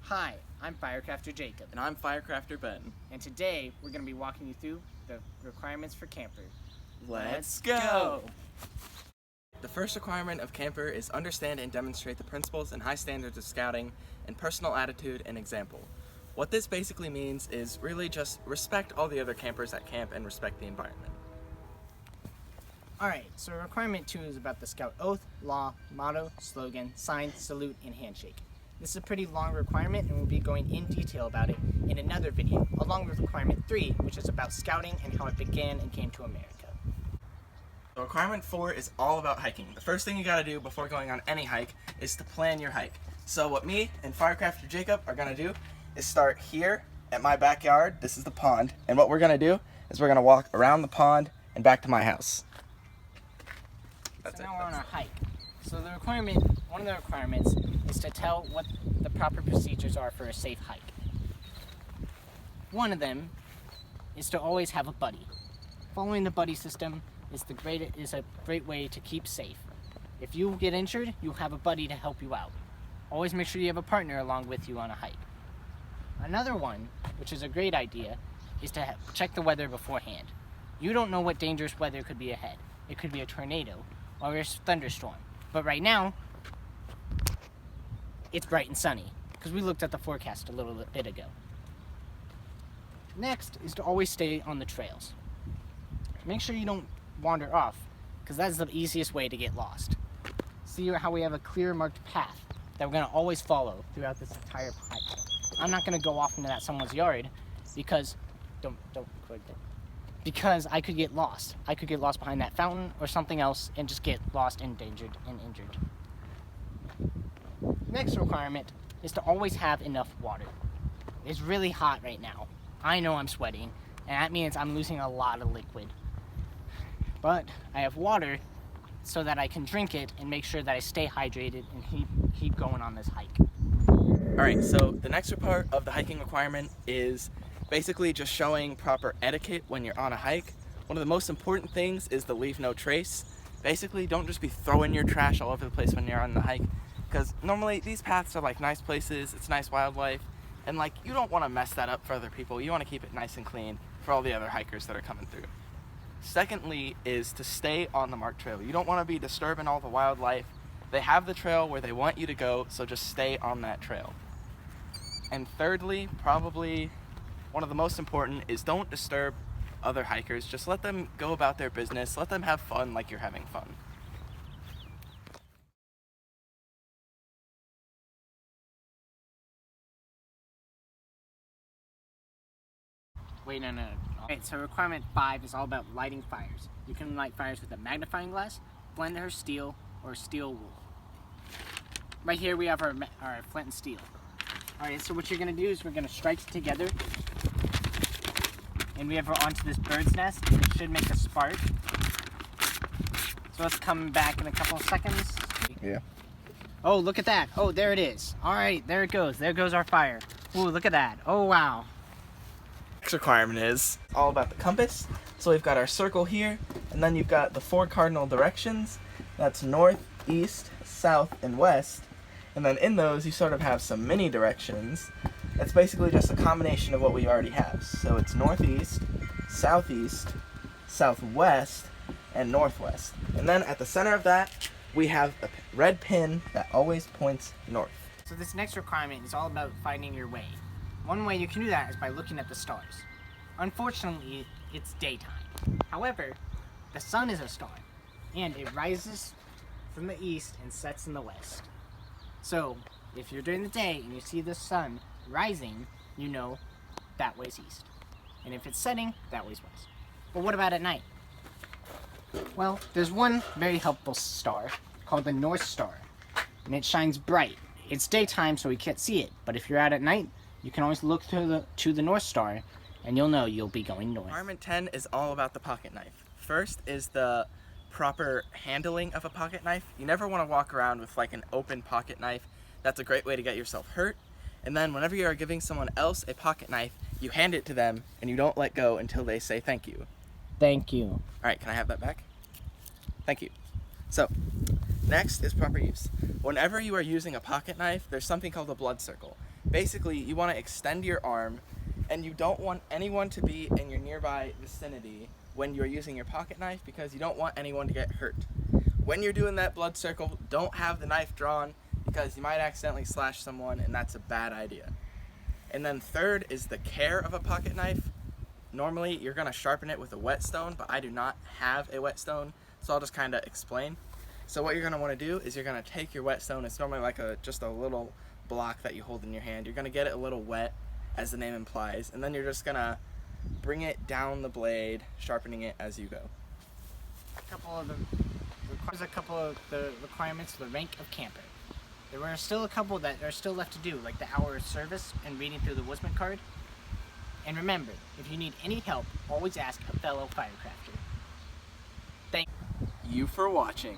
Hi, I'm Firecrafter Jacob, And I'm Firecrafter Ben. and today we're going to be walking you through the requirements for camper. Let's go! The first requirement of camper is understand and demonstrate the principles and high standards of scouting and personal attitude and example. What this basically means is really just respect all the other campers at camp and respect the environment. Alright, so requirement 2 is about the Scout oath, law, motto, slogan, sign, salute, and handshake. This is a pretty long requirement and we'll be going in detail about it in another video, along with requirement 3, which is about scouting and how it began and came to America. So requirement 4 is all about hiking. The first thing you gotta do before going on any hike is to plan your hike. So what me and Firecrafter Jacob are gonna do is start here at my backyard. This is the pond. And what we're gonna do is we're gonna walk around the pond and back to my house. So now we're on our hike. So one of the requirements is to tell what the proper procedures are for a safe hike. One of them is to always have a buddy. Following the buddy system is a great way to keep safe. If you get injured, you'll have a buddy to help you out. Always make sure you have a partner along with you on a hike. Another one, which is a great idea, is to check the weather beforehand. You don't know what dangerous weather could be ahead. It could be a tornado or a thunderstorm. But right now, it's bright and sunny because we looked at the forecast a little bit ago. Next is to always stay on the trails. Make sure you don't wander off because that's the easiest way to get lost. See how we have a clear marked path that we're going to always follow throughout this entire hike. I'm not going to go off into someone's yard because because I could get lost. I could get lost behind that fountain or something else and just get lost, endangered, and injured. Next requirement is to always have enough water. It's really hot right now. I know I'm sweating, and that means I'm losing a lot of liquid. But I have water so that I can drink it and make sure that I stay hydrated and keep going on this hike. Alright, so the next part of the hiking requirement is basically just showing proper etiquette when you're on a hike. One of the most important things is the leave no trace. Basically, don't just be throwing your trash all over the place when you're on the hike, because normally these paths are like nice places, it's nice wildlife, and like you don't want to mess that up for other people. You want to keep it nice and clean for all the other hikers that are coming through. Secondly is to stay on the marked trail. You don't want to be disturbing all the wildlife. They have the trail where they want you to go, so just stay on that trail. And thirdly, probably one of the most important is don't disturb other hikers. Just let them go about their business. Let them have fun like you're having fun. Wait, no. Alright, so requirement 5 is all about lighting fires. You can light fires with a magnifying glass, blender steel, or steel wool. Right here we have our flint and steel. Alright, so what you're going to do is we're going to strike it together. And we have her onto this bird's nest. It should make a spark. So it's coming back in a couple of seconds. Yeah. Oh, look at that. Oh, there it is. Alright, there it goes. There goes our fire. Ooh, look at that. Oh, wow. Next requirement is all about the compass. So we've got our circle here, and then you've got the 4 cardinal directions. That's north, east, south, and west. And then in those, you sort of have some mini directions. That's basically just a combination of what we already have. So it's northeast, southeast, southwest, and northwest. And then at the center of that, we have a red pin that always points north. So this next requirement is all about finding your way. One way you can do that is by looking at the stars. Unfortunately, it's daytime. However, the sun is a star, and it rises from the east and sets in the west. So, if you're during the day and you see the sun rising, you know that way's east. And if it's setting, that way's west. But what about at night? Well, there's one very helpful star called the North Star, and it shines bright. It's daytime, so we can't see it, but if you're out at night, you can always look to the North Star, and you'll know you'll be going north. Requirement 10 is all about the pocket knife. First is the proper handling of a pocket knife. You never want to walk around with like an open pocket knife. That's a great way to get yourself hurt. And then whenever you are giving someone else a pocket knife, you hand it to them and you don't let go until they say thank you. Thank you. All right, can I have that back? Thank you. So, next is proper use. Whenever you are using a pocket knife, there's something called a blood circle. Basically, you want to extend your arm, and you don't want anyone to be in your nearby vicinity when you're using your pocket knife because you don't want anyone to get hurt. When you're doing that blood circle, don't have the knife drawn because you might accidentally slash someone, and that's a bad idea. And then third is the care of a pocket knife. Normally, you're going to sharpen it with a whetstone, but I do not have a whetstone, so I'll just kind of explain. So what you're going to want to do is you're going to take your whetstone. It's normally like just a little block that you hold in your hand. You're going to get it a little wet, as the name implies, and then you're just going to bring it down the blade, sharpening it as you go. There's a couple of the requirements for the rank of camper. There are still a couple that are still left to do, like the hour of service and reading through the Woodsman card. And remember, if you need any help, always ask a fellow firecrafter. Thank you for watching.